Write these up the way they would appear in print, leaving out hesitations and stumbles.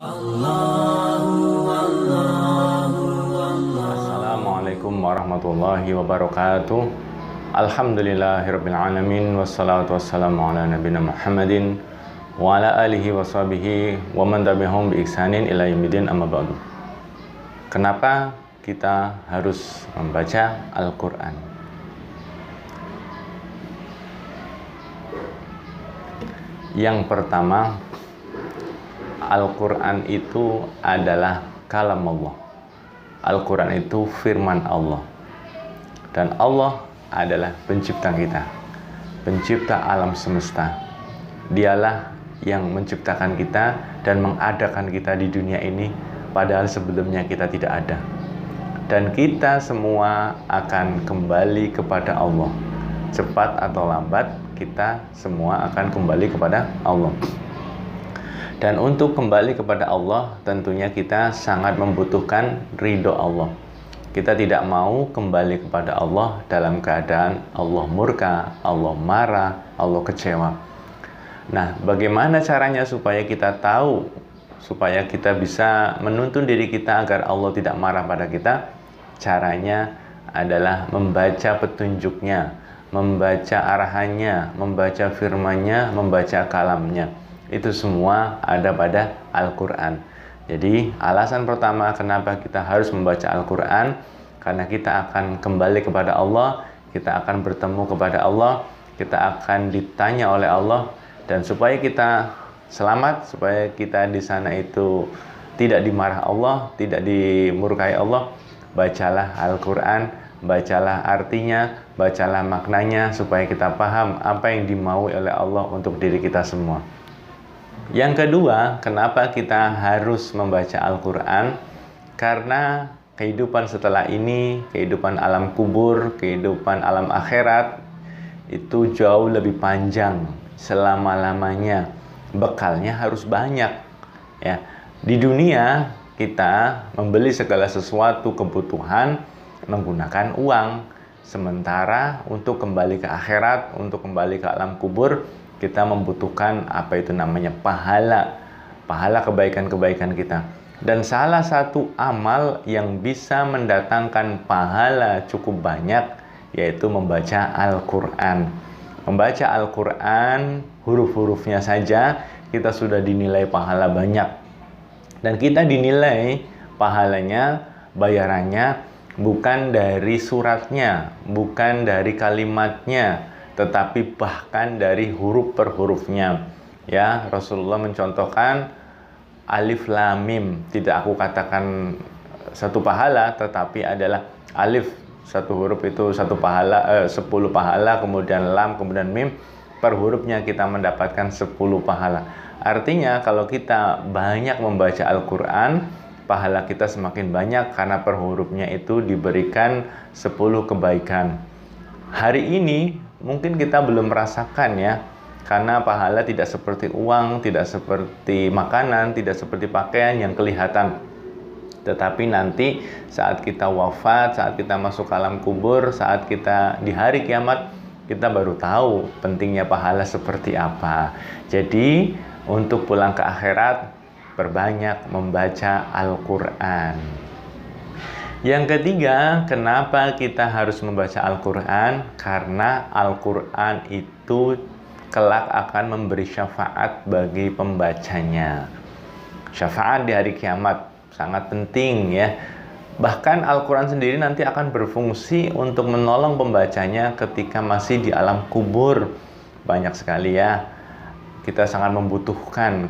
Assalamualaikum warahmatullahi wabarakatuh. Alhamdulillahirabbil alamin wassalatu wassalamu ala nabiyina Muhammadin wa ala alihi washabihi wa man tabi'ahum bi ihsanin ila yaumil amma ba'du. Kenapa kita harus membaca Al-Qur'an? Yang pertama, Al-Quran itu adalah kalam Allah. Al-Quran itu firman Allah. Dan Allah adalah pencipta kita, pencipta alam semesta. Dialah yang menciptakan kita dan mengadakan kita di dunia ini, padahal sebelumnya kita tidak ada. Dan kita semua akan kembali kepada Allah. Cepat atau lambat, kita semua akan kembali kepada Allah. Dan untuk kembali kepada Allah, tentunya kita sangat membutuhkan ridho Allah. Kita tidak mau kembali kepada Allah dalam keadaan Allah murka, Allah marah, Allah kecewa. Nah, bagaimana caranya supaya kita tahu, supaya kita bisa menuntun diri kita agar Allah tidak marah pada kita? Caranya adalah membaca petunjuknya, membaca arahannya, membaca firmannya, membaca kalamnya. Itu semua ada pada Al-Quran. Jadi alasan pertama kenapa kita harus membaca Al-Quran, karena kita akan kembali kepada Allah, kita akan bertemu kepada Allah, kita akan ditanya oleh Allah, dan supaya kita selamat, supaya kita di sana itu tidak dimarah Allah, tidak dimurkai Allah, bacalah Al-Quran, bacalah artinya, bacalah maknanya, supaya kita paham apa yang dimaui oleh Allah untuk diri kita semua. Yang kedua, kenapa kita harus membaca Al-Quran? Karena kehidupan setelah ini, kehidupan alam kubur, kehidupan alam akhirat, itu jauh lebih panjang selama-lamanya. Bekalnya harus banyak. Ya. Di dunia, kita membeli segala sesuatu kebutuhan menggunakan uang. Sementara untuk kembali ke akhirat, untuk kembali ke alam kubur, kita membutuhkan apa itu namanya pahala kebaikan-kebaikan kita. Dan salah satu amal yang bisa mendatangkan pahala cukup banyak yaitu membaca Al-Quran. Membaca Al-Quran, huruf-hurufnya saja kita sudah dinilai pahala banyak. Dan kita dinilai pahalanya, bayarannya bukan dari suratnya, bukan dari kalimatnya, tetapi bahkan dari huruf per hurufnya. Ya, Rasulullah mencontohkan alif lam mim. Tidak aku katakan satu pahala, tetapi adalah alif satu huruf itu satu pahala, 10 pahala, kemudian lam, kemudian mim, per hurufnya kita mendapatkan 10 pahala. Artinya kalau kita banyak membaca Al-Quran, pahala kita semakin banyak karena per hurufnya itu diberikan 10 kebaikan. Hari ini mungkin kita belum merasakan ya, karena pahala tidak seperti uang, tidak seperti makanan, tidak seperti pakaian yang kelihatan. Tetapi nanti saat kita wafat, saat kita masuk ke alam kubur, saat kita di hari kiamat, kita baru tahu pentingnya pahala seperti apa. Jadi untuk pulang ke akhirat, perbanyak membaca Al-Quran. Yang ketiga, kenapa kita harus membaca Al-Quran? Karena Al-Quran itu kelak akan memberi syafaat bagi pembacanya. Syafaat di hari kiamat sangat penting ya. Bahkan Al-Quran sendiri nanti akan berfungsi untuk menolong pembacanya ketika masih di alam kubur. Banyak sekali ya. Kita sangat membutuhkan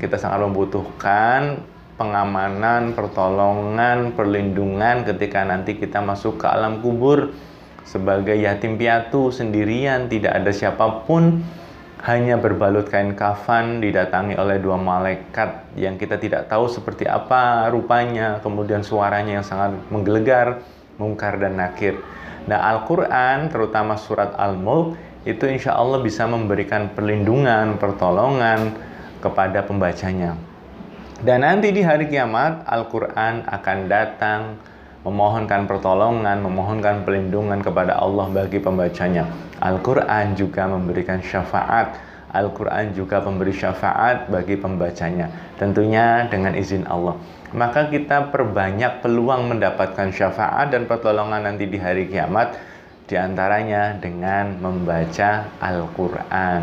pengamanan, pertolongan, perlindungan ketika nanti kita masuk ke alam kubur sebagai yatim piatu sendirian, tidak ada siapapun, hanya berbalut kain kafan, didatangi oleh 2 malaikat yang kita tidak tahu seperti apa rupanya, kemudian suaranya yang sangat menggelegar, Munkar dan Nakir. Nah, Al-Quran, terutama surat Al-Mulk, itu insya Allah bisa memberikan perlindungan, pertolongan kepada pembacanya. Dan nanti di hari kiamat, Al-Quran akan datang memohonkan pertolongan, memohonkan perlindungan kepada Allah bagi pembacanya. Al-Quran juga memberikan syafaat. Al-Quran juga memberi syafaat bagi pembacanya, tentunya dengan izin Allah. Maka kita perbanyak peluang mendapatkan syafaat dan pertolongan nanti di hari kiamat, diantaranya dengan membaca Al-Quran.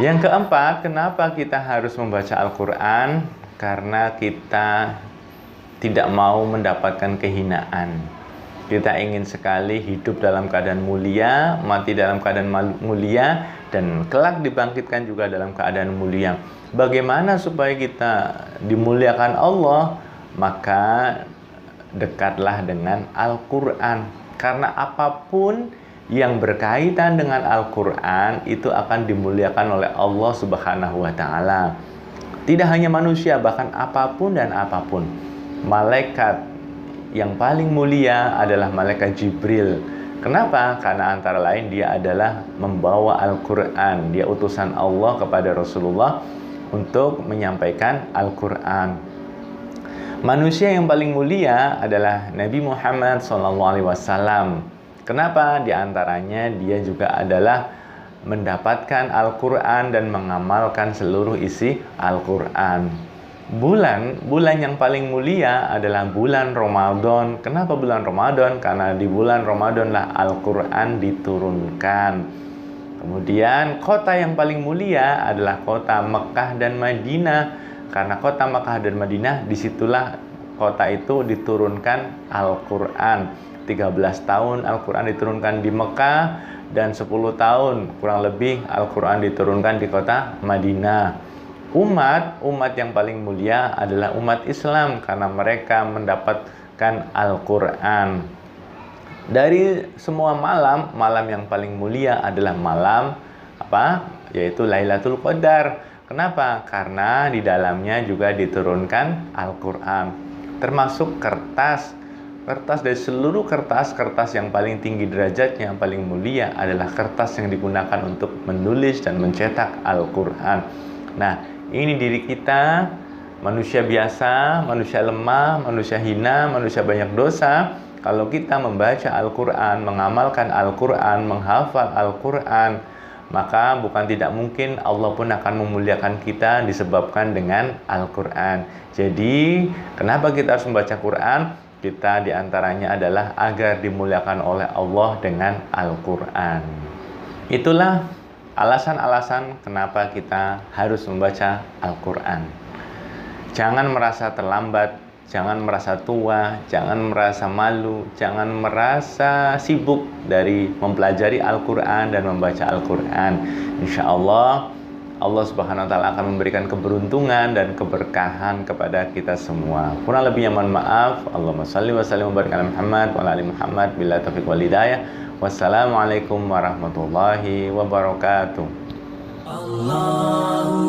Yang keempat, kenapa kita harus membaca Al-Quran? Karena kita tidak mau mendapatkan kehinaan. Kita ingin sekali hidup dalam keadaan mulia, mati dalam keadaan mulia, dan kelak dibangkitkan juga dalam keadaan mulia. Bagaimana supaya kita dimuliakan Allah? Maka dekatlah dengan Al-Quran. Karena apapun yang berkaitan dengan Al-Quran itu akan dimuliakan oleh Allah Subhanahu wa Ta'ala. Tidak hanya manusia, bahkan apapun dan apapun. Malaikat yang paling mulia adalah malaikat Jibril. Kenapa? Karena antara lain dia adalah membawa Al-Quran. Dia utusan Allah kepada Rasulullah untuk menyampaikan Al-Quran. Manusia yang paling mulia adalah Nabi Muhammad SAW. Kenapa? Di antaranya dia juga adalah mendapatkan Al-Quran dan mengamalkan seluruh isi Al-Quran. Bulan yang paling mulia adalah bulan Ramadan. Kenapa bulan Ramadan? Karena di bulan Ramadan lah Al-Quran diturunkan. Kemudian kota yang paling mulia adalah kota Mekah dan Madinah. Karena kota Mekah dan Madinah, disitulah kota itu diturunkan Al-Quran. 13 tahun Al-Quran diturunkan di Mekah, dan 10 tahun kurang lebih Al-Quran diturunkan di kota Madinah. Umat yang paling mulia adalah umat Islam karena mereka mendapatkan Al-Quran. Dari semua malam yang paling mulia adalah malam yaitu Lailatul Qadar. Kenapa? Karena di dalamnya juga diturunkan Al-Quran. Termasuk kertas dari seluruh kertas yang paling tinggi derajatnya, yang paling mulia adalah kertas yang digunakan untuk menulis dan mencetak Al-Quran. Nah, ini diri kita, manusia biasa, manusia lemah, manusia hina, manusia banyak dosa. Kalau kita membaca Al-Quran, mengamalkan Al-Quran, menghafal Al-Quran, maka bukan tidak mungkin Allah pun akan memuliakan kita disebabkan dengan Al-Quran. Jadi, kenapa kita harus membaca Quran? Kita diantaranya adalah agar dimuliakan oleh Allah dengan Al-Quran. Itulah alasan-alasan kenapa kita harus membaca Al-Quran. Jangan merasa terlambat, jangan merasa tua, jangan merasa malu, jangan merasa sibuk dari mempelajari Al-Quran dan membaca Al-Quran. Insya Allah, Allah Subhanahu wa Ta'ala akan memberikan keberuntungan dan keberkahan kepada kita semua. Kurang lebihnya mohon maaf. Allahumma shalli wa sallim wa barik ala Muhammad wa ala ali Muhammad bila taufiq wal hidayah. Wassalamualaikum warahmatullahi wabarakatuh. Allah